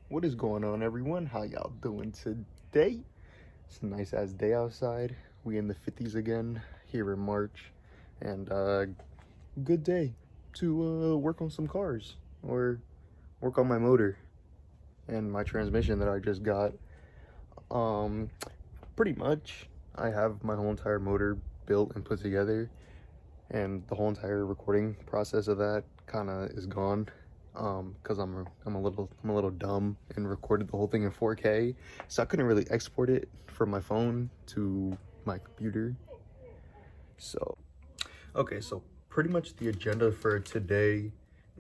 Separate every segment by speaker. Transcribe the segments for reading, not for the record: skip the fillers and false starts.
Speaker 1: What is going on, everyone? How y'all doing today? It's a nice ass day outside. We in the 50s again here in March, and good day to work on some cars or work on my motor and my transmission that I just got. Um, Pretty much, I have my whole entire motor built and put together, and the whole entire recording process of that kind of is gone. Because I'm a little dumb and recorded the whole thing in 4K, so I couldn't really export it from my phone to my computer. So okay, so pretty much the agenda for today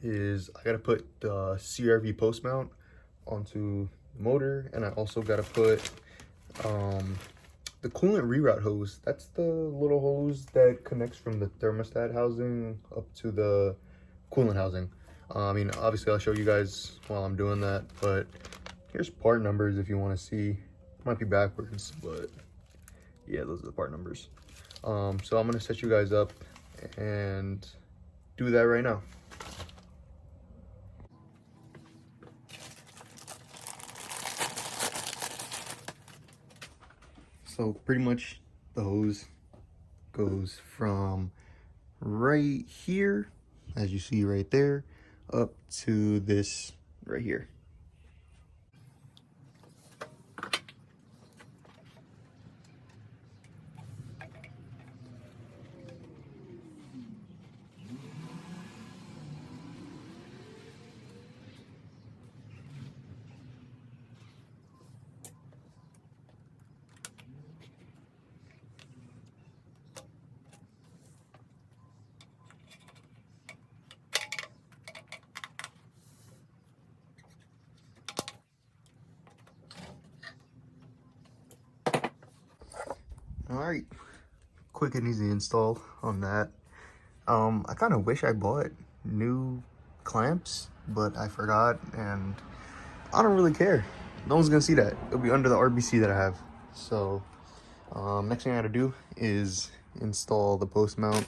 Speaker 1: is I gotta put the CRV post mount onto the motor, and I also gotta put the coolant reroute hose. That's the little hose that connects from the thermostat housing up to the coolant housing. I mean, obviously I'll show you guys while I'm doing that, but here's part numbers if you want to see. Might be backwards, but yeah, those are the part numbers. So I'm gonna set you guys up and do that right now. So pretty much the hose goes from right here, as you see right there, up to this right here. All right, quick and easy install on that. I kind of wish I bought new clamps, but I forgot, and I don't really care. No one's gonna see that. It'll be under the RBC that I have. So next thing I gotta do is install the post mount.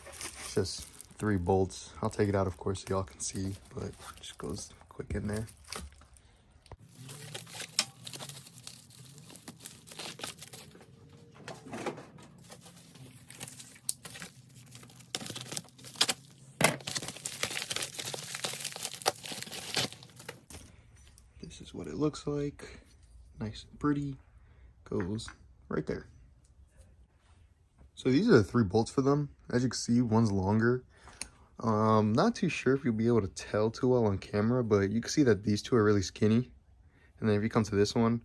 Speaker 1: It's just 3 bolts. I'll take it out, of course, so y'all can see, but it just goes quick in there. This is what it looks like. Nice and pretty. Goes right there. So these are the 3 bolts for them. As you can see, one's longer. Not too sure if you'll be able to tell too well on camera, but you can see that these 2 are really skinny. And then if you come to this one,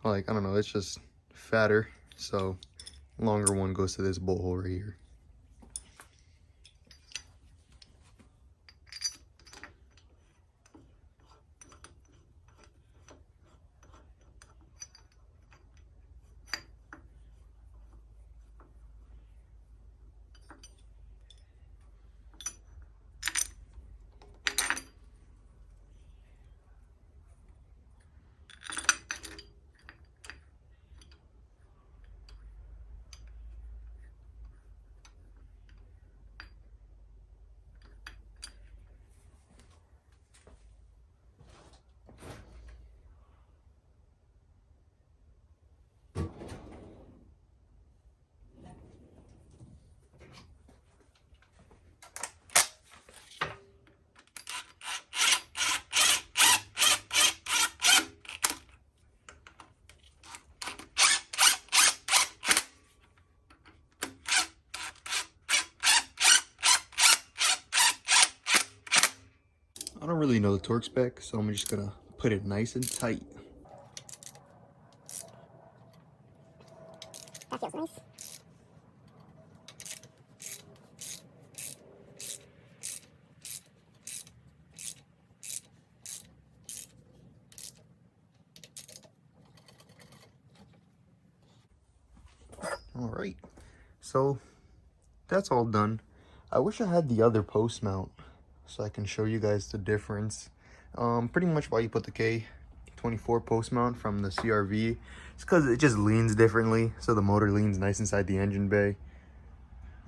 Speaker 1: like, I don't know, it's just fatter. So longer one goes to this bolt hole right here. I don't really know the torque spec, so I'm just gonna put it nice and tight.
Speaker 2: That feels nice.
Speaker 1: All right, so that's all done. I wish I had the other post mount so I can show you guys the difference. Pretty much why you put the K20 post mount from the CRV, it's because it just leans differently, so the motor leans nice inside the engine bay.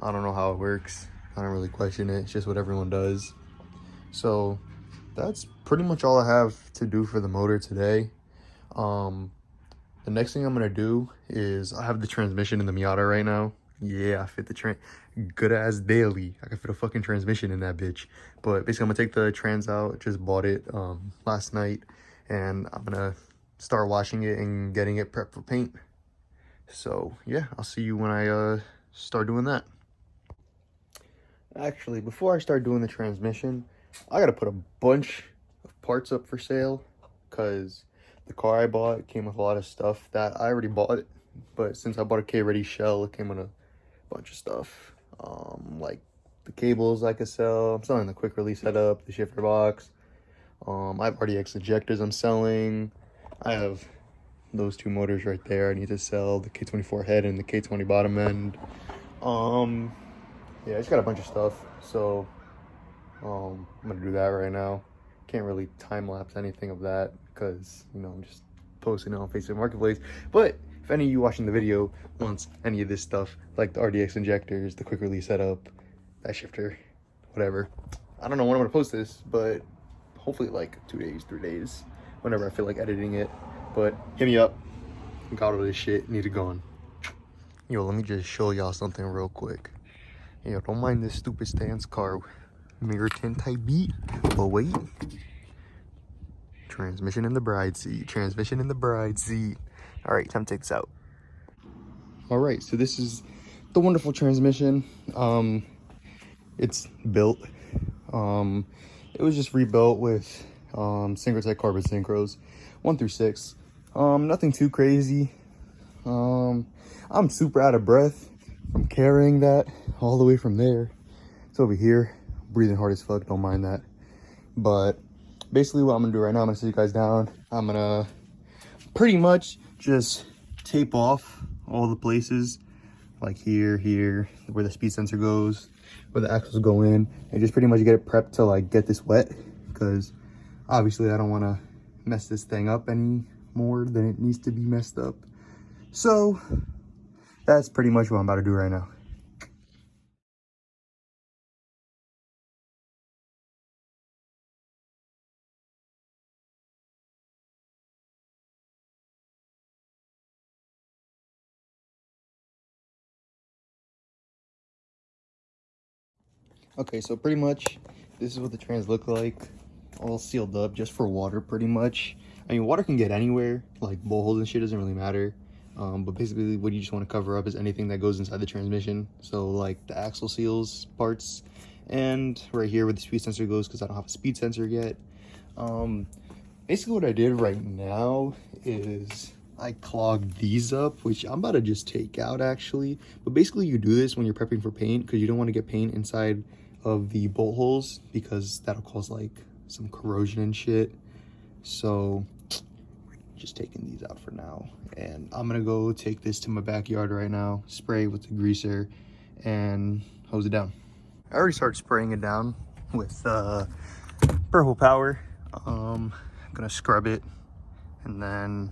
Speaker 1: I don't know how it works. I don't really question it. It's just what everyone does. So that's pretty much all I have to do for the motor today. The next thing I'm gonna do is I have the transmission in the Miata right now. Yeah, I fit the good as daily. I can fit a fucking transmission in that bitch. But basically I'm gonna take the trans out. Just bought it last night, and I'm gonna start washing it and getting it prepped for paint. So yeah, I'll see you when I start doing that. Actually, before I start doing the transmission, I gotta put a bunch of parts up for sale, because the car I bought came with a lot of stuff that I already bought, but since I bought a K20 shell, it came with a bunch of stuff. Like the cables I could sell. I'm selling the quick release setup, the shifter box. I have RDX injectors I'm selling. I have those two motors right there. I need to sell the K24 head and the K20 bottom end. Yeah, I just got a bunch of stuff, so I'm gonna do that right now. Can't really time lapse anything of that because, you know, I'm just posting it on Facebook Marketplace. But if any of you watching the video wants any of this stuff, like the RDX injectors, the quick release setup, that shifter, whatever, I don't know when I'm gonna post this, but hopefully like 2 days, 3 days, whenever I feel like editing it. But hit me up. Got all this shit, need it gone. Yo, let me just show y'all something real quick. Yo, don't mind this stupid stance car. Mirror tint type beat. But wait. Transmission in the bride seat. Transmission in the bride seat. Alright, time to take this out. Alright, so this is the wonderful transmission. It's built. It was just rebuilt with Synchrotech carbon synchros 1 through 6. Nothing too crazy. I'm super out of breath from carrying that all the way from there. It's over here, breathing hard as fuck, don't mind that. But basically what I'm gonna do right now, I'm gonna sit you guys down. I'm gonna pretty much just tape off all the places, like here, where the speed sensor goes, where the axles go in, and just pretty much get it prepped to like get this wet, because obviously I don't wanna mess this thing up any more than it needs to be messed up. So that's pretty much what I'm about to do right now. Okay, so pretty much this is what the trans look like, all sealed up just for water pretty much. I mean, water can get anywhere, like bowl holes and shit, doesn't really matter. But basically what you just want to cover up is anything that goes inside the transmission. So like the axle seals parts, and right here where the speed sensor goes, because I don't have a speed sensor yet. Basically what I did right now is I clogged these up, which I'm about to just take out actually. But basically you do this when you're prepping for paint, because you don't want to get paint inside of the bolt holes, because that'll cause like some corrosion and shit. So just taking these out for now, and I'm gonna go take this to my backyard right now, spray with the greaser and hose it down. I already started spraying it down with purple power. I'm gonna scrub it and then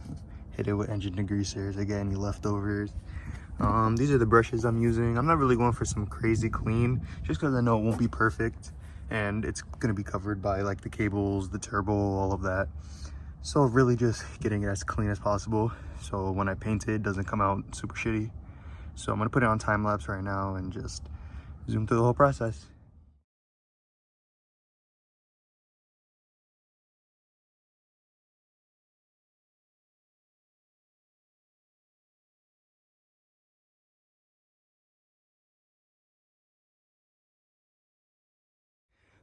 Speaker 1: hit it with engine degreasers, again, your leftovers. These are the brushes I'm using. I'm not really going for some crazy clean, just because I know it won't be perfect, and it's gonna be covered by like the cables, the turbo, all of that. So really just getting it as clean as possible, so when I paint it, it doesn't come out super shitty. So I'm gonna put it on time lapse right now and just zoom through the whole process.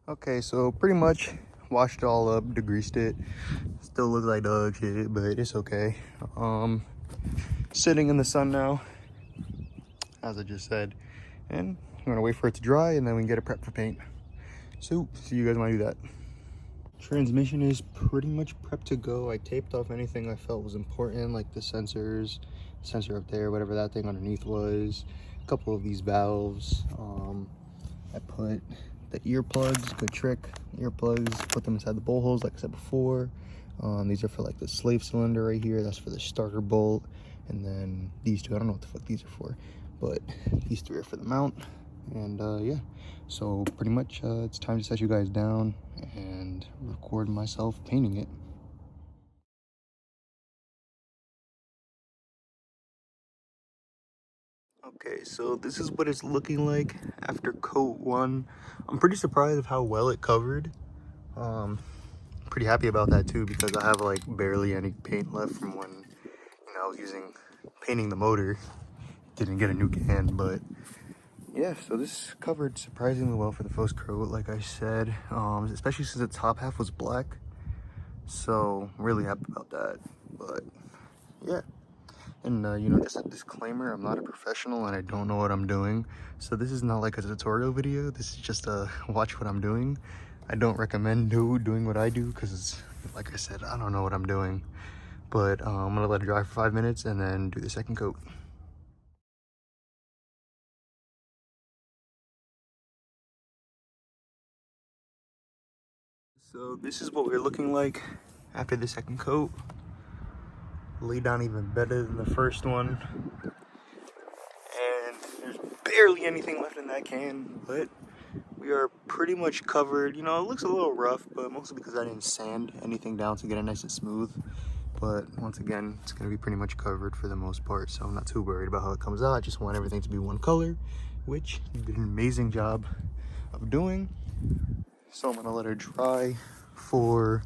Speaker 1: Okay, so pretty much washed it all up, degreased it. Still looks like dog shit, but it's okay. Sitting in the sun now, as I just said, and I'm gonna wait for it to dry and then we can get it prepped for paint. So see you guys when I do that. Transmission is pretty much prepped to go. I taped off anything I felt was important, like the sensors, sensor up there, whatever that thing underneath was, a couple of these valves. I put the earplugs, good trick, earplugs, put them inside the bowl holes like I said before. These are for like the slave cylinder right here, that's for the starter bolt. And then these two, I don't know what the fuck these are for, but these three are for the mount. And yeah, so pretty much it's time to set you guys down and record myself painting it. Okay, so this is what it's looking like after coat 1. I'm pretty surprised of how well it covered. Pretty happy about that too, because I have like barely any paint left from when, you know, I was painting the motor. Didn't get a new can, but yeah, so this covered surprisingly well for the first coat, like I said, especially since the top half was black. So I'm really happy about that. But yeah, and you know, just a disclaimer, I'm not a professional and I don't know what I'm doing. So this is not like a tutorial video. This is just a watch what I'm doing. I don't recommend doing what I do because, like I said, I don't know what I'm doing. But I'm gonna let it dry for 5 minutes and then do the second coat. So this is what we're looking like after the second coat. Laid down even better than the first one. And there's barely anything left in that can, but we are pretty much covered. You know, it looks a little rough, but mostly because I didn't sand anything down to get it nice and smooth. But once again, it's gonna be pretty much covered for the most part, so I'm not too worried about how it comes out. I just want everything to be one color, which you did an amazing job of doing. So I'm gonna let it dry for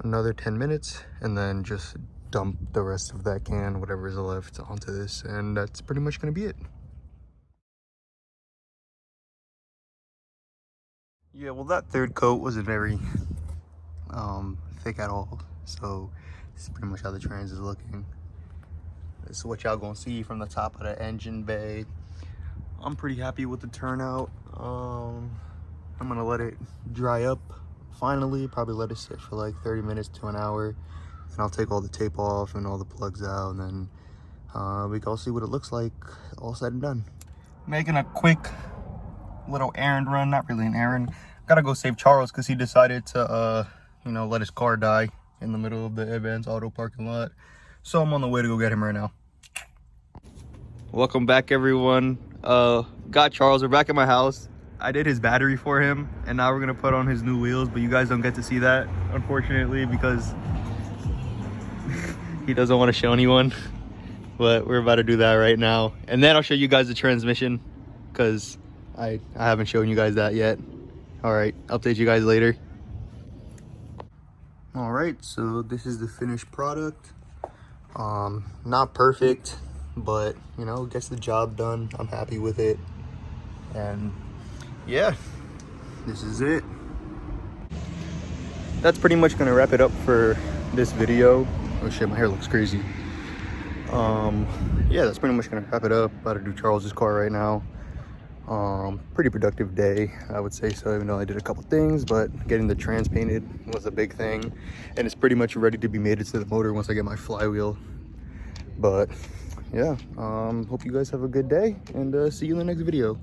Speaker 1: another 10 minutes and then just dump the rest of that can, whatever is left, onto this, and that's pretty much gonna be it. Yeah, well, that third coat wasn't very thick at all, so this is pretty much how the trans is looking. This is what y'all gonna see from the top of the engine bay. I'm pretty happy with the turnout. I'm gonna let it dry up finally, probably let it sit for like 30 minutes to an hour, and I'll take all the tape off and all the plugs out, and then we can all see what it looks like all said and done. Making a quick little errand run, not really an errand. Gotta go save Charles because he decided to you know, let his car die in the middle of the Advance Auto parking lot. So I'm on the way to go get him right now. Welcome back, everyone. Got Charles, we're back at my house. I did his battery for him, and now we're gonna put on his new wheels, but you guys don't get to see that, unfortunately, because he doesn't want to show anyone. But we're about to do that right now, and then I'll show you guys the transmission, because I haven't shown you guys that yet. All right, update you guys later. All right, so this is the finished product. Not perfect, but you know, gets the job done. I'm happy with it, and yeah, this is it. That's pretty much gonna wrap it up for this video. Oh shit, my hair looks crazy. Yeah, that's pretty much gonna wrap it up. About to do Charles's car right now. Pretty productive day, I would say so, even though I did a couple things, but getting the trans painted was a big thing, and it's pretty much ready to be mated to the motor once I get my flywheel. But yeah, hope you guys have a good day, and see you in the next video.